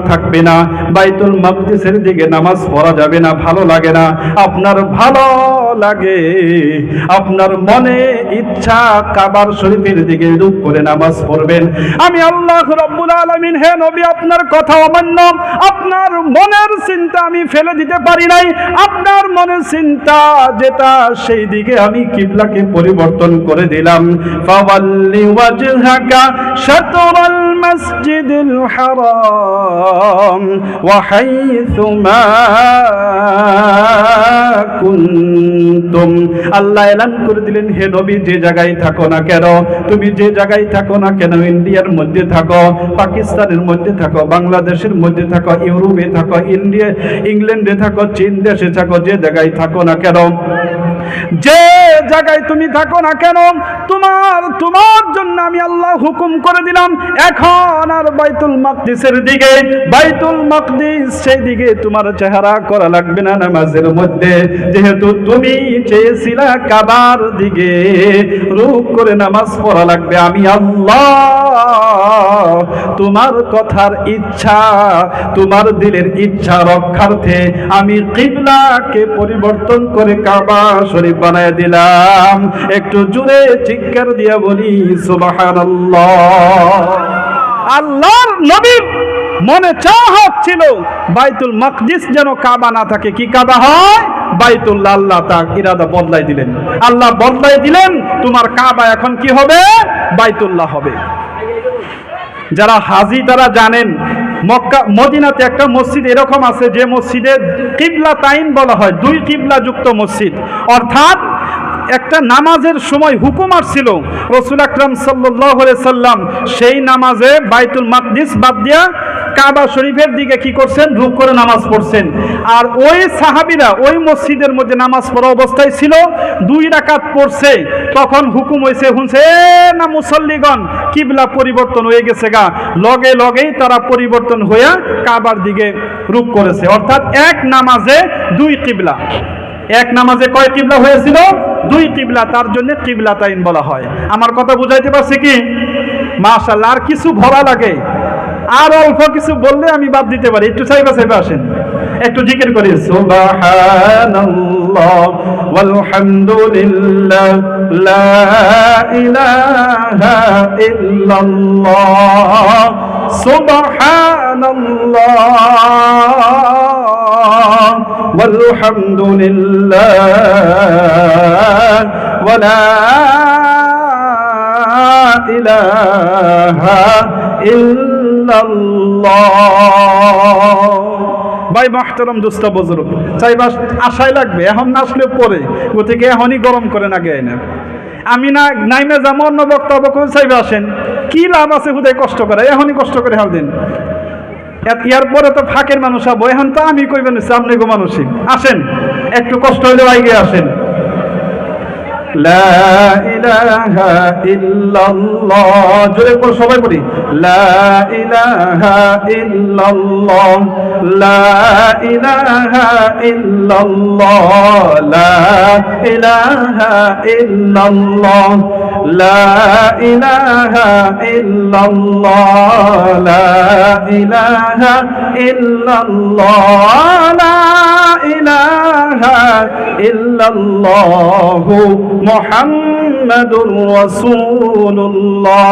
থাকবে না, বাইতুল মাকদিসের দিকে নামাজ পড়া যাবে না, ভালো লাগে না। আপনার ভালো লাগে, আপনার মনে ইচ্ছা কাবার শরীফের দিকে রূপ করে নামাজ পড়বেন। আমি আল্লাহ রাব্বুল আলামিন, হে নবী, আপনার কথা অমান্য, আপনার মনের চিন্তা আমি ফেলে দিতে পারি নাই। আপনার মনের চিন্তা যেটা, সেই দিকে আমি কিবলাকে পরিবর্তন করে দিলাম। ফাওয়াল্লি ওয়াজহাকা শাতরাল মাসজিদিল হারাম ওয়া হাইসুমা কুনতুম। আল্লাহ এলান করে দিলেন, হে নবী, যে জায়গায় থাকো না কেন, তুমি যে জায়গায় থাকো না কেন, ইন্ডিয়ার মধ্যে থাকো, পাকিস্তানের মধ্যে থাকো, বাংলাদেশের মধ্যে থাকো, ইউরোপে থাকো, ইংল্যান্ডে থাকো, চীন দেশে থাকো, যে জায়গায় থাকো না কেন, যে জায়গায় তুমি থাকো না কেন, তোমার জন্য আমি আল্লাহ হুকুম করে দিলাম, এখন আর বাইতুল মাকদিসের দিকে, বাইতুল মাকদিস সেই দিকে তোমার চেহারা করা লাগবে না নামাজের মধ্যে, যেহেতু তুমি চেয়েছিলা কাবার দিকে রূপ করে নামাজ পড়া লাগবে। আমি আল্লাহ তোমার কথার ইচ্ছা, তোমার দিলের ইচ্ছা রক্ষার্থে আমি কিবলাকে পরিবর্তন করে কাবা শরীফ বানায় দিলাম। একটু জোরে চিৎকার দিয়া বলি সুবহানাল্লাহ। আল্লাহর নবীর মনে চাহত ছিল বাইতুল মাকদিস যেন কাবা না থাকে, কি কাবা হয়? বাইতুল্লাহ। আল্লাহ তার ইরাদা বদলাই দিলেন, আল্লাহ বদলাই দিলেন, তোমার কাবা এখন কি হবে? বাইতুল্লাহ হবে। যারা হাজি তারা জানেন, মক্কা মদিনাতে একটা মসজিদ এরকম আছে যে মসজিদে কিবলা তাইন বলা হয়, দুই কিবলা যুক্ত মসজিদ। অর্থাৎ একটা নামাজের সময় হুকুম আসছিল, রাসূল আকরাম সাল্লাল্লাহু আলাইহি সাল্লাম সেই নামাজে বাইতুল মাকদিস বাদ দিয়া কাবা শরীফের দিকে কি করছেন? রুকু করে নামাজ পড়ছেন। আর ওই সাহাবীরা ওই মসজিদের মধ্যে নামাজ পড়া অবস্থায় ছিল, 2 রাকাত পড়ছে, তখন হুকুম হয়েছে, শুনছে না মুসল্লিগণ কিবলা পরিবর্তন হয়ে গেছে গা, লগে লগেই তারা পরিবর্তন হয়ে কাবার দিকে রুকু করেছে। অর্থাৎ এক নামাজে 2 কিবলা। এক নামাজে কয় কিবলা হয়েছিল? 2 কিবলা। তার জন্য কিবলাতাইন বলা হয়। আমার কথা বুঝাইতে পারছি কি? মাশাআল্লাহ। আর কিছু ভরা লাগে, আর অল্প কিছু বললে আমি বাদ দিতে পারি। একটু চাইবা আসেন, একটু জিকির করি। সুবহানাল্লাহ ওয়াল হামদুলিল্লাহ লা ইলাহা ইল্লাল্লাহ সুবহানাল্লাহ ওয়াল হামদুলিল্লাহ ওয়ালা ইলাহা ইল্লাল্লাহ। ভাই মাহতারাম দোস্ত বুজুর্গ, চাইবা আশাই লাগবে, এখন না আসলে পরে, গতিকে এখনই গরম করে না গে না। আমি না নাইমে যাবো, অন্য বক্তব্য করে চাইবে আসেন, কি লাভ আছে হুদায় কষ্ট করে, এখনই কষ্ট করে হাল দিন। ইয়ার পরে তো ফাঁকের মানুষ হবো, এখন তো আমি কইবেন আপনি গো মানুষই। আসেন, একটু কষ্ট হইলে আগে আসেন। লা ইলাহা ইল্লাল্লাহ, জোরে করে সবাই বলি, লা ইলাহা ইল্লাল্লাহ লা ইলাহা ইল্লাল্লাহ লা ইলাহা ইল্লাল্লাহ লা ইলাহা ইল্লাল্লাহ লা ইলাহা ইল্লাল্লাহ লা ইলাহা ইল্লাল্লাহ মুহাম্মাদুর রাসূলুল্লাহ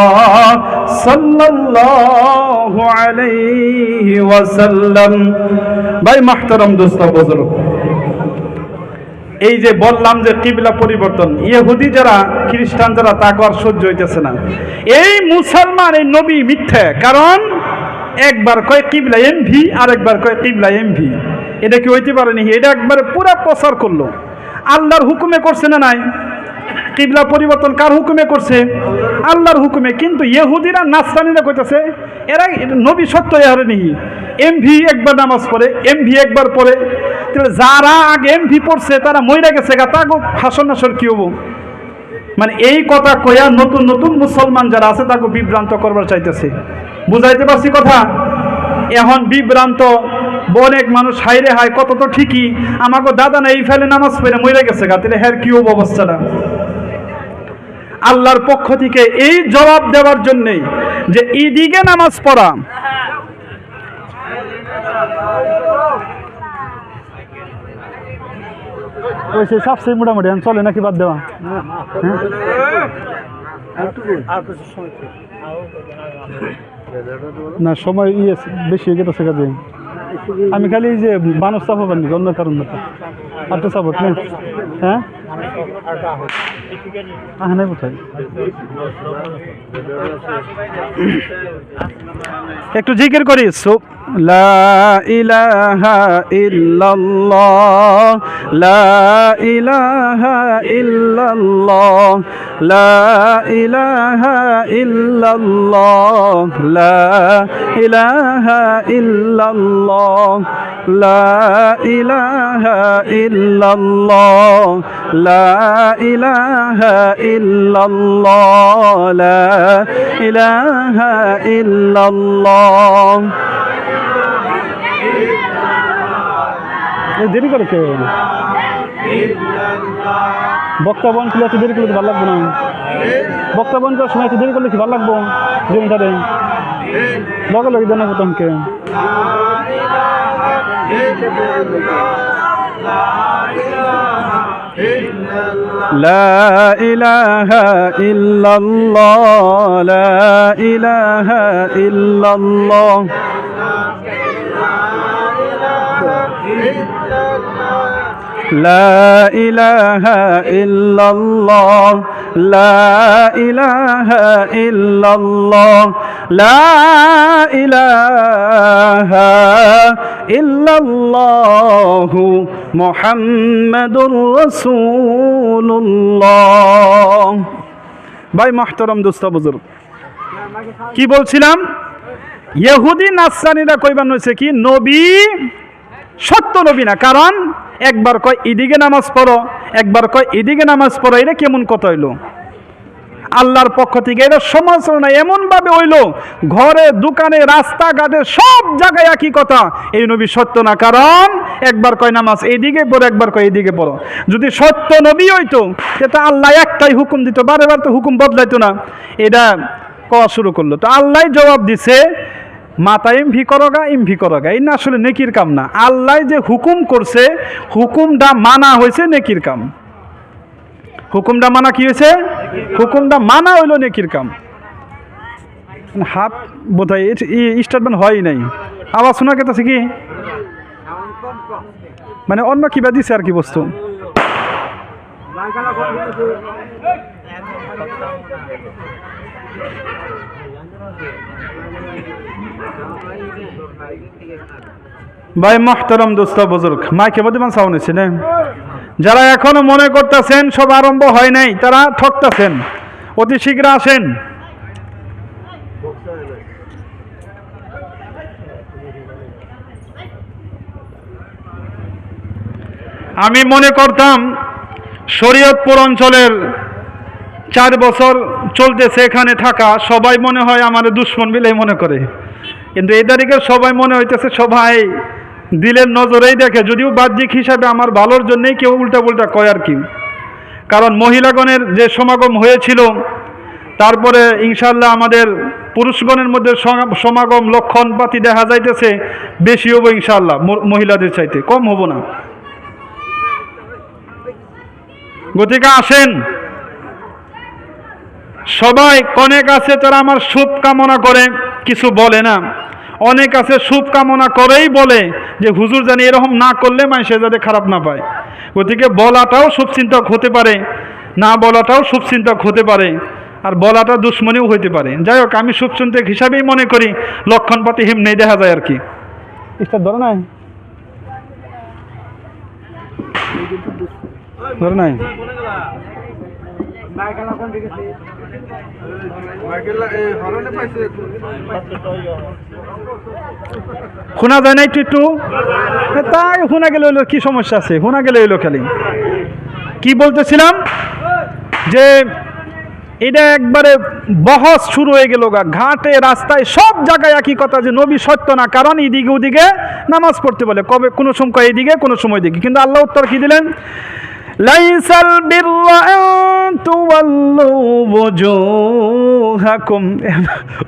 সাল্লাল্লাহু আলাইহি ওয়াসাল্লাম। ভাই মাহতারাম দোস্ত বুজুর্গ, এই যে বললাম যে কিবলা পরিবর্তন, ইহুদি যারা খ্রিস্টান যারা তাকে আর সহ্য হইতেছে না। এই মুসলমান এই নবী মিথ্যা, কারণ একবার কয় কিবলা এমভি আর একবার কয় কিবলা এমভি। এটা কি হইতে পারেনি? এটা একবার পুরা প্রচার করলো। আল্লাহর হুকুমে করছে না নাই? কিবলা পরিবর্তন কার হুকুমে করছে? আল্লাহর হুকুমে। কিন্তু ইহুদিরা নাসরানীরা কইতেছে এরা নবী সত্য এহারে নেই, এমভি একবার নামাজ পড়ে, এমভি একবার পড়ে। যারা আগে এমভি পড়ছে তারা মইরা গেছে গা, তা হাসন নাসর কি হবো? মানে এই কথা কইয়া নতুন নতুন মুসলমান যারা আছে তাকে বিভ্রান্ত করবার চাইতেছে। বুঝাইতে পারছি কথা? এখন বিভ্রান্ত অনেক মানুষ হাইরে হায়, কত তো ঠিকই, আমাকে দাদা না এই ফেলে নামাজ পড়ে মইরা গেছে গা, তাহলে হ্যার কি হবো অবস্থাটা? আল্লাহর পক্ষ থেকে এই জবাব দেওয়ার জন্যে যে এদিকে নামাজ পড়া, ওই সে সবচেয়ে মোটামুটি চলে নাকি বাদ দেওয়া? না সময় বেশি হয়ে গেছে কাজে। আমি খালি এই যে বানর চাপাবার নাকি অন্য কারণ না আর তো চাপক না। হ্যাঁ নাই কোথায় একটু জিকির করি। লা ইলাহা ইল্লাল্লাহ লা ইলাহা ইল্লাল্লাহ লা ইলাহা ইল্লাল্লাহ লা ইলাহা ইল্লাল্লাহ লা ইলাহা ইল্লাল্লাহ লা ইলাহা ইল্লাল্লাহ লা ইলাহা ইল্লাল্লাহ। দেরি করে কে বক্তা বন করলে একটু দেরি করলে ভালো লাগবে না? বক্তা বন করার সময় একটু দেরি করলে কি ভালো লাগবো? জমিটারে লগে লগে দেন প্রথমকে। লা ইলাহা ইল্লাল্লাহ লা ইলাহা ইল্লাল্লাহ লা ইলাহা ইল্লাল্লাহ লা ইলাহা ইল্লাল্লাহ লা ইলাহা ইল্লাল্লাহু মুহাম্মাদুর রাসূলুল্লাহ। ভাই মুহতারাম দোস্ত বুজুর্গ, কি বলছিলাম? ইহুদি নাসরানীরা কইবান হইছে কি নবী সত্য নবী না, কারণ একবার কয় এদিকে নামাজ পড়ো, একবার কয় এদিকে নামাজ পড়ো। এটা কেমন কথা হইলো? আল্লাহর পক্ষ থেকে এটা সমালোচনা এমন ভাবে হইলো, ঘরে দোকানে রাস্তাঘাটে সব জায়গায় একই কথা, এই নবী সত্য না, কারণ একবার কয় নামাজ এইদিকে পড়ো, একবার কয় এইদিকে পড়ো। যদি সত্য নবী হইতো এটা আল্লাহ একটাই হুকুম দিত, বারে বার তো হুকুম বদলাইতো না। এটা কওয়া শুরু করলো, তো আল্লাহ জবাব দিছে মাতা এমভি করোগা এমভি করোগা, এই না আসলে নেকির কাম না। আল্লাহ যে হুকুম করছে হুকুমটা মানা হয়েছে নেকির কাম। হুকুমটা মানা কি হয়েছে? হুকুমটা মানা হইল নেকির কাম। হাত বোধহয় স্টেটমেন্ট হয় নাই, আওয়াজ শোনা গেছে কি মানে অন্য কিবা দিছে আর কি বস্তু। ভাই মুহতারাম দোস্ত বুজুর্গ, মাইকে বদিমান সাউন্ড হয়েছে না? যারা এখনো মনে করতেছেন সব আরম্ভ হয় নাই, তারা ঠকতেছেন। অতি শীঘ্র আসেন। আমি মনে করতাম শরীয়তপুর অঞ্চলের 4 বছর চলতেছে এখানে থাকা, সবাই মনে হয় আমার দুশ্মন বিলেই মনে করে, কিন্তু এই তারিখে সবাই মনে হইতেছে সবাই দিলের নজরেই দেখে, যদিও বাহ্যিক হিসাবে আমার ভালোর জন্যই কেউ উল্টা পুল্টা কয় আর কি। কারণ মহিলাগণের যে সমাগম হয়েছিল, তারপরে ইনশাল্লাহ আমাদের পুরুষগণের মধ্যে সমাগম লক্ষণপাতি দেখা যাইতেছে বেশি হবো ইনশাল্লাহ, মহিলাদের চাইতে কম হবো না। গতিকে আসেন সবাই। অনেক আছে তারা আমার শুভ কামনা করে, কিছু বলে না। অনেক আছে শুভ কামনা করেই বলে যে হুজুর জানি এরকম না করলে মানুষে যাতে খারাপ না পায়। গতিকে বলাটাও শুভচিন্তক হতে পারে, না বলাটাও শুভচিন্তক হতে পারে, আর বলাটা দুশ্মনীও হইতে পারে। যাই হোক, আমি শুভচিন্তক হিসাবেই মনে করি, লক্ষণপাতি হিমনেই দেখা যায় আর কি। ধরে নাই ধরে নাই শোনা যায় না একটু একটু, তাই শোনা গেলে হইলো কি সমস্যা আছে? শোনা গেলে হইলো খালি। কি বলতেছিলাম যে এটা একবারে বহস শুরু হয়ে গেল, ঘাটে রাস্তায় সব জায়গায় একই কথা যে নবী সত্য না, কারণ এদিকে ওদিকে নামাজ পড়তে বলে, কবে কোনো সময় এইদিকে কোনো সময় দিকে। কিন্তু আল্লাহ উত্তর কি দিলেন? লাইসাল বিররা আন তুওয়াল্লু ওয়াজুহাকুম।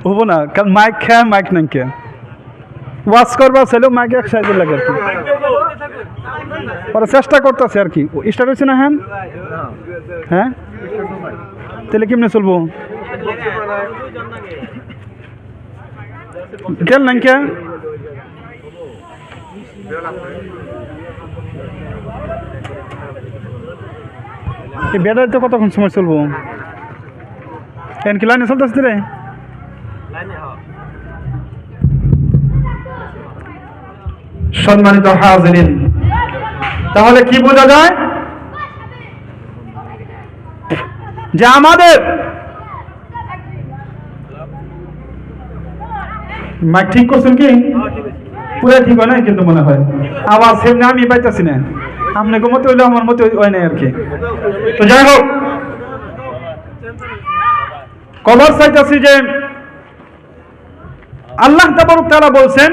হবো না, কারণ মাইক নাই কে। ওয়াজ করবা ছেলে মাইকে এক সাইজের লাগে আর কি পরে চেষ্টা করতেছে আর কি স্টার্ট হয়েছে না হ্যাঁ হ্যাঁ তাহলে কেমনে চলবো তেল নাই কে এই ব্যাটারি তো কতক্ষণ সময় চলবো কি লাইনে চলতেছে রে সম্মানিত হাজিরিন, তাহলে কি বোঝা যায় যে আমাদের মাইক ঠিক করছেন কি পুরো ঠিক হয় না কিন্তু মনে হয় আওয়াজ সেমনি আমি পাইতেছি না আপনাকে মতো হইলে আমার মতো হয় না আর কি। তো যাই হোক কবর চাইতেছি যে আল্লাহ তাবারক তাআলা বলছেন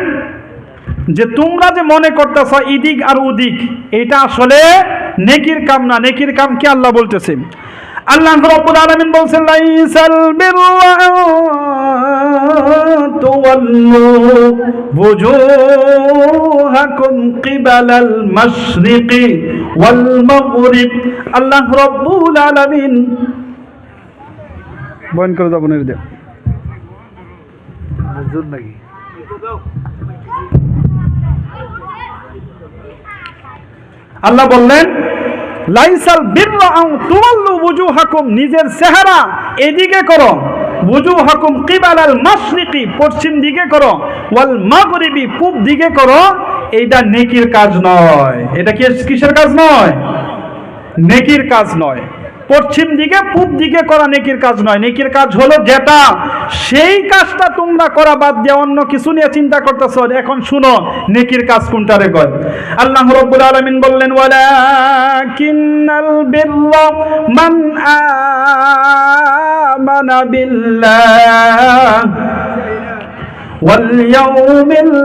যে তোমরা যে মনে করতেছ ইদিক আর উদিক এটা আসলে নেকির কাম না। নেকির কাম কি আল্লাহ বলতেছে? আল্লাহ রাব্বুল আলামিন বলছেন লাইসাল বিররা তুওয়াল্লু বুজুহাকুম কিবালাল মাশরিকি ওয়াল মাগরিব। আল্লাহ রাব্বুল আলামিন বয়ন করে যাবো নির্দে নাকি আল্লাহ বললেন লাইসাল বিররা আন তুওয়াল্লু বুজুহাকুম, নিজের চেহারা এদিকে করো, বুজুহাকুম কিবালাল মাশরিকি পশ্চিম দিকে করো, ওয়াল মাগরিবি পূব দিকে করো, এইটা নেকির কাজ নয়। এটা কিসের কাজ নয়? নেকির কাজ নয়। পশ্চিম দিকে পূব দিকে করা নেকির কাজ নয়। নেকির কাজ হলো যেটা, সেই কাজটা তোমরা করা বাদ দিয়ে অন্য কিছু নিয়ে চিন্তা করতেছো। এখন শুনো নেকির কাজ কোনটারে কয়। আল্লাহ রাব্বুল আলামিন বললেন ওয়ালাকিন্নাল বিররা মান আমানা বিল্লাহ ওয়াল ইয়াউমিল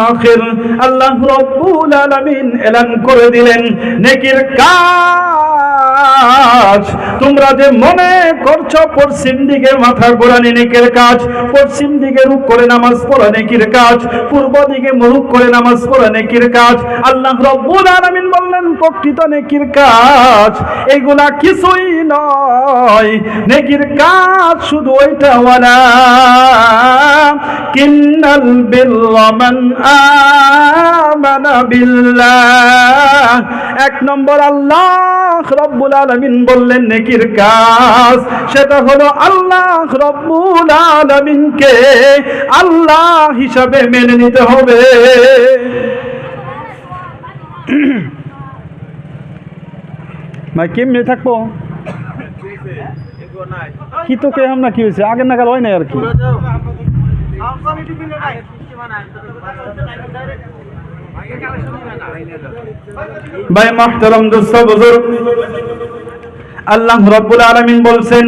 আখির। আল্লাহ রাব্বুল আলামিন এলান করে দিলেন নেকির কাজ তোমরা যে মনে করছো পশ্চিম দিকে মাথা ঘোরানো নেকির কাজ, পশ্চিম দিকে রুখ করে নামাজ পড়া নেকির কাজ, পূর্ব দিকে মুখ করে নামাজ পড়া নেকির কাজ। আল্লাহ রাব্বুল আলামিন বললেন প্রকৃত নেকির কাজ এগুলা কিছুই নয়। নেকির কাজ শুধু ওইটা ওয়ালা কিন্নাল বিররা মান আমানা বিল্লাহ। এক নম্বর আল্লাহ রাব্বুল আলামিন বললেন নেকির কাজ সেটা হলো আল্লাহ রাব্বুল আলামিনকে আল্লাহ হিসাবে মেনে নিতে হবে। ভাই কেমনে থাকবো কি তো কে আমরা কি হয়েছে আগের নাগাল হয় নাই আর কি। ভাই মুহতারাম দোস্ত বুজুর্গ, আল্লাহ রাব্বুল আলামিন বলছেন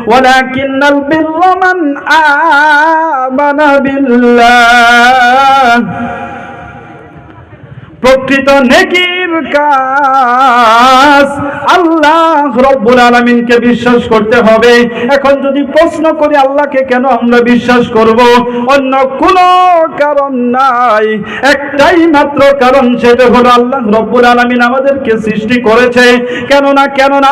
ওয়ালাকিন্নাল বিররা মান আমানা বিল্লাহ। প্রকৃত নেকির কাজ আল্লাহ রাব্বুল আলামিনকে বিশ্বাস করতে হবে। এখন যদি প্রশ্ন করি আল্লাহকে কেন আমরা বিশ্বাস করব, অন্য কোনো কারণ নাই, একটাই মাত্র কারণ, সেটা হলো আল্লাহ রাব্বুল আলামিন আমাদেরকে সৃষ্টি করেছে। কেননা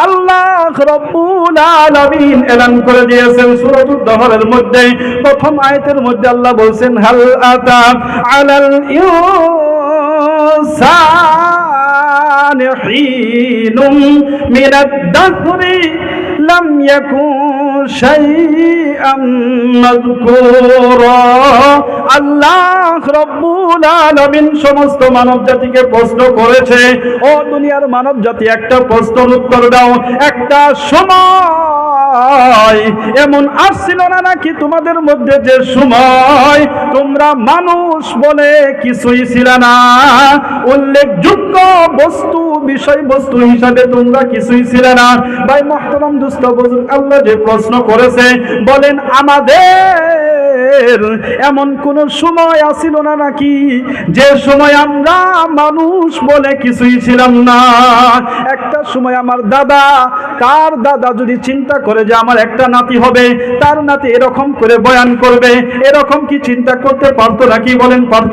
আল্লাহ রাব্বুল আলামিন এলান করে দিয়েছেন সূরাতুদ দহরের মধ্যে প্রথম আয়াতের মধ্যে আল্লাহ বলছেন হাল আতা আলাল হিনুম মিনাদ দাহরি লাম ইয়াকুন শাইআম মাযকুরা। আল্লাহ রাব্বুল আলামিন সমস্ত মানব জাতিকে প্রশ্ন করেছে, ও দুনিয়ার মানব জাতি একটা প্রশ্নের উত্তর দাও, একটা সময় এমন আসছিল না নাকি তোমাদের মধ্যে যে সময় তোমরা মানুষ বলে কিছুই ছিল না, উল্লেখযোগ্য বস্তু বিষয়বস্তু হিসাবে তোমরা কিছুই ছিল না। ভাই মুহতারাম দোস্ত বুজুর্গ, আল্লাহ যে প্রশ্ন করেছে বলেন আমাদের আমাদের এমন কোন সময় আসিল না নাকি যে সময় আমরা মানুষ বলে কিছুই ছিলাম না? একটা সময় আমার দাদা, তার দাদা যদি চিন্তা করে যে আমার একটা নাতি হবে, তার নাতি এরকম করে বয়ান করবে, এরকম কি চিন্তা করতে পারতো নাকি? বলেন, পারতো?